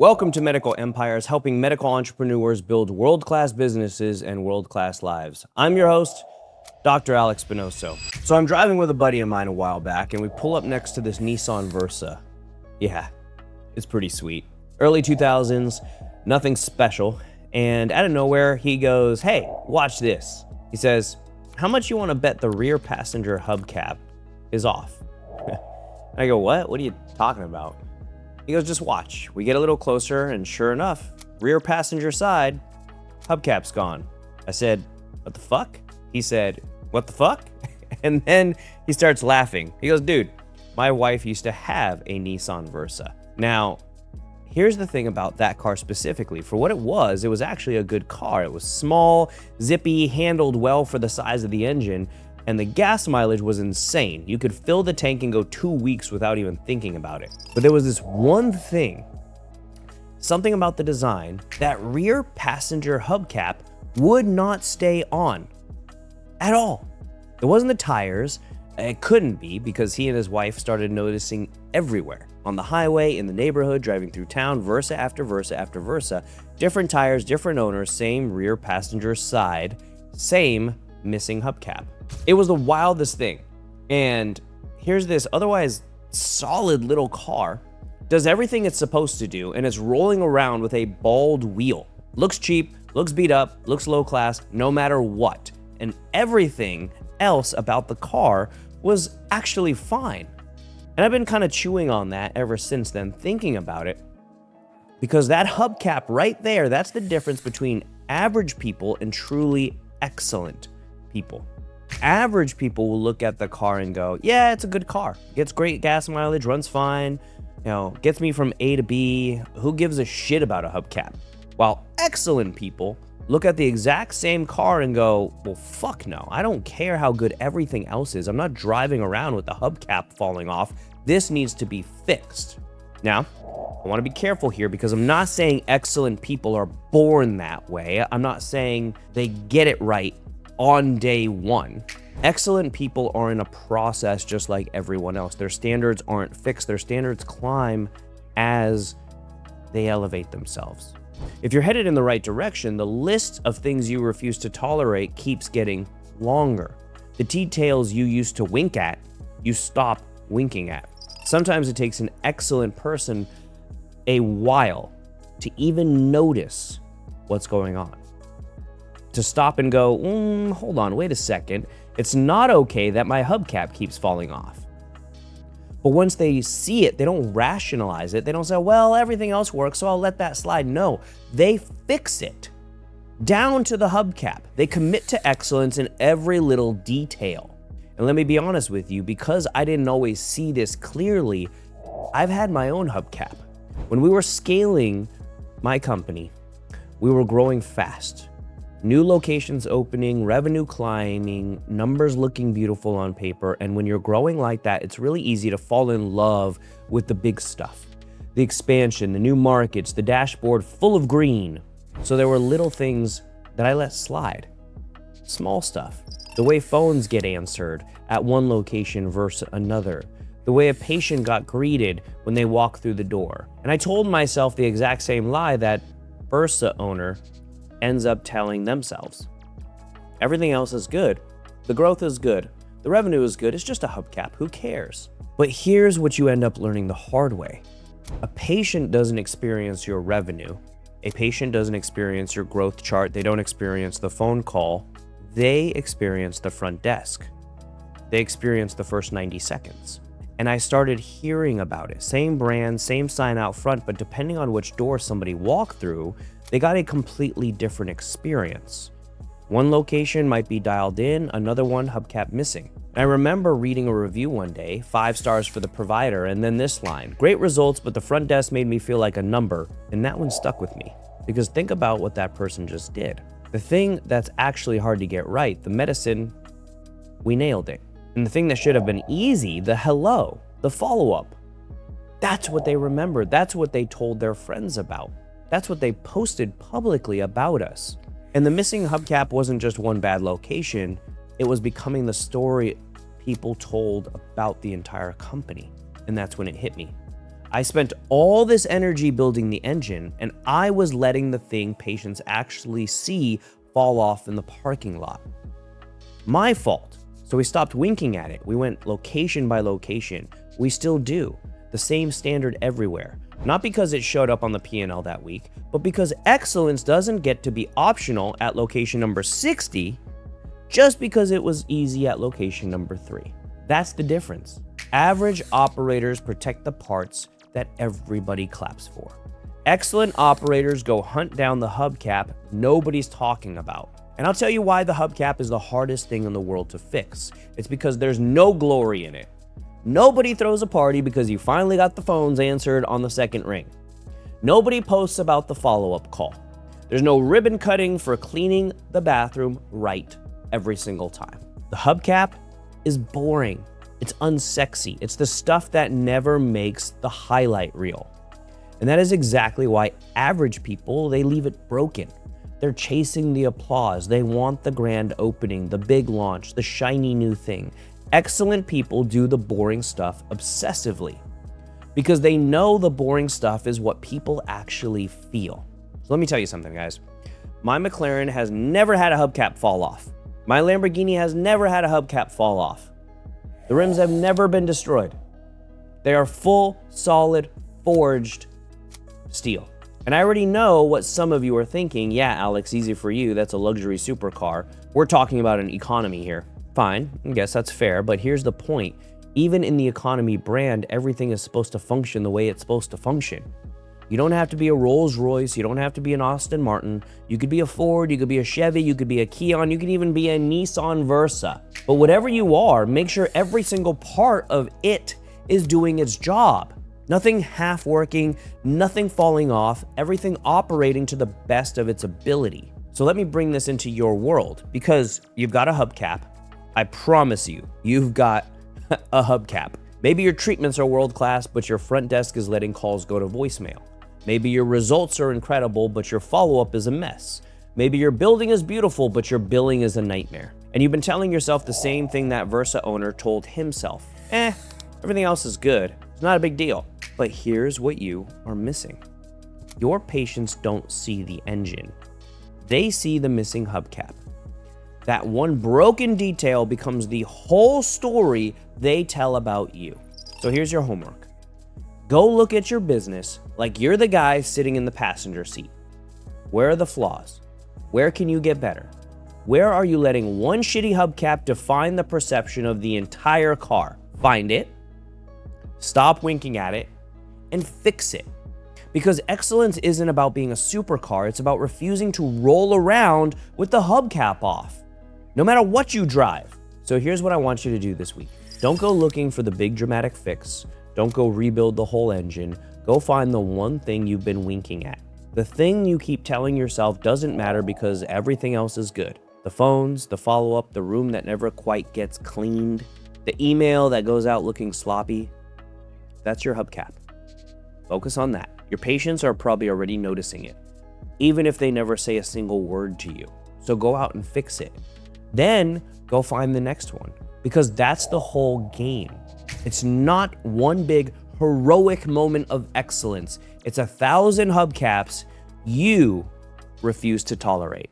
Welcome to Medical Empires, helping medical entrepreneurs build world-class businesses and world-class lives. I'm your host, Dr. Alex Spinoso. So I'm driving with a buddy of mine a while back, and we pull up next to this Nissan Versa. Yeah, it's pretty sweet. Early 2000s, nothing special, and out of nowhere, he goes, "Hey, watch this." He says, "How much you want to bet the rear passenger hubcap is off?" I go, "What? What are you talking about?" He goes, "Just watch." We get a little closer, and sure enough, rear passenger side, hubcap's gone. I said, "What the fuck?" He said, "What the fuck?" And then he starts laughing. He goes, "Dude, my wife used to have a Nissan Versa." Now, here's the thing about that car specifically. For what it was actually a good car. It was small, zippy, handled well for the size of the engine, and the gas mileage was insane. You could fill the tank and go 2 weeks without even thinking about it. But there was this one thing, something about the design, that rear passenger hubcap would not stay on at all. It wasn't the tires. It couldn't be, because he and his wife started noticing everywhere. On the highway, in the neighborhood, driving through town, Versa after Versa after Versa, different tires, different owners, same rear passenger side, same missing hubcap. It was the wildest thing. And here's this otherwise solid little car, does everything it's supposed to do, and it's rolling around with a bald wheel. Looks cheap, looks beat up, looks low class, no matter what. And everything else about the car was actually fine. And I've been kind of chewing on that ever since then, thinking about it, because that hubcap right there, that's the difference between average people and truly excellent people. Average people will look at the car and go, "Yeah, it's a good car. Gets great gas mileage, runs fine, gets me from A to B. Who gives a shit about a hubcap?" While excellent people look at the exact same car and go, "Well, fuck no. I don't care how good everything else is. I'm not driving around with the hubcap falling off. This needs to be fixed." Now, I want to be careful here, because I'm not saying excellent people are born that way. I'm not saying they get it right on day one. Excellent people are in a process just like everyone else. Their standards aren't fixed. Their standards climb as they elevate themselves. If you're headed in the right direction, the list of things you refuse to tolerate keeps getting longer. The details you used to wink at, you stop winking at. Sometimes it takes an excellent person a while to even notice what's going on. To stop and go, hold on, wait a second. It's not okay that my hubcap keeps falling off. But once they see it, they don't rationalize it. They don't say, well, everything else works, so I'll let that slide. No, they fix it down to the hubcap. They commit to excellence in every little detail. And let me be honest with you, because I didn't always see this clearly, I've had my own hubcap. When we were scaling my company, we were growing fast. New locations opening, revenue climbing, numbers looking beautiful on paper. And when you're growing like that, it's really easy to fall in love with the big stuff. The expansion, the new markets, the dashboard full of green. So there were little things that I let slide. Small stuff. The way phones get answered at one location versus another. The way a patient got greeted when they walk through the door. And I told myself the exact same lie that Versa owner ends up telling themselves. Everything else is good. The growth is good. The revenue is good. It's just a hubcap. Who cares? But here's what you end up learning the hard way. A patient doesn't experience your revenue. A patient doesn't experience your growth chart. They don't experience the phone call. They experience the front desk. They experience the first 90 seconds. And I started hearing about it. Same brand, same sign out front, but depending on which door somebody walked through, they got a completely different experience. One location might be dialed in, another one hubcap missing. I remember reading a review one day, 5 stars for the provider, and then this line: "Great results, but the front desk made me feel like a number." And that one stuck with me, because think about what that person just did. The thing that's actually hard to get right, the medicine, we nailed it. And the thing that should have been easy, the hello, the follow-up, that's what they remembered. That's what they told their friends about. That's what they posted publicly about us. And the missing hubcap wasn't just one bad location. It was becoming the story people told about the entire company. And that's when it hit me. I spent all this energy building the engine, and I was letting the thing patients actually see fall off in the parking lot. My fault. So we stopped winking at it. We went location by location. We still do. The same standard everywhere. Not because it showed up on the P&L that week, but because excellence doesn't get to be optional at location number 60 just because it was easy at location number 3. That's the difference. Average operators protect the parts that everybody claps for. Excellent operators go hunt down the hubcap nobody's talking about. And I'll tell you why the hubcap is the hardest thing in the world to fix. It's because there's no glory in it. Nobody throws a party because you finally got the phones answered on the second ring. Nobody posts about the follow-up call. There's no ribbon cutting for cleaning the bathroom right every single time. The hubcap is boring. It's unsexy. It's the stuff that never makes the highlight reel. And that is exactly why average people, they leave it broken. They're chasing the applause. They want the grand opening, the big launch, the shiny new thing. Excellent people do the boring stuff obsessively because they know the boring stuff is what people actually feel. So let me tell you something, guys. My McLaren has never had a hubcap fall off. My Lamborghini has never had a hubcap fall off. The rims have never been destroyed. They are full, solid, forged steel. And I already know what some of you are thinking. Yeah, Alex, easy for you. That's a luxury supercar. We're talking about an economy here. Fine, I guess that's fair, but here's the point. Even in the economy brand, everything is supposed to function the way it's supposed to function. You don't have to be a Rolls Royce, you don't have to be an Aston Martin, you could be a Ford, you could be a Chevy, you could be a Kia, you could even be a Nissan Versa. But whatever you are, make sure every single part of it is doing its job. Nothing half working, nothing falling off, everything operating to the best of its ability. So let me bring this into your world, because you've got a hubcap. I promise you, you've got a hubcap. Maybe your treatments are world-class, but your front desk is letting calls go to voicemail. Maybe your results are incredible, but your follow-up is a mess. Maybe your building is beautiful, but your billing is a nightmare. And you've been telling yourself the same thing that Versa owner told himself. Everything else is good. It's not a big deal. But here's what you are missing. Your patients don't see the engine. They see the missing hubcap. That one broken detail becomes the whole story they tell about you. So here's your homework. Go look at your business like you're the guy sitting in the passenger seat. Where are the flaws? Where can you get better? Where are you letting one shitty hubcap define the perception of the entire car? Find it, stop winking at it, and fix it. Because excellence isn't about being a supercar, it's about refusing to roll around with the hubcap off, no matter what you drive. So here's what I want you to do this week. Don't go looking for the big dramatic fix. Don't go rebuild the whole engine. Go find the one thing you've been winking at. The thing you keep telling yourself doesn't matter because everything else is good. The phones, the follow-up, the room that never quite gets cleaned, the email that goes out looking sloppy. That's your hubcap. Focus on that. Your patients are probably already noticing it, even if they never say a single word to you. So go out and fix it. Then go find the next one, because that's the whole game. It's not one big heroic moment of excellence. It's 1,000 hubcaps you refuse to tolerate.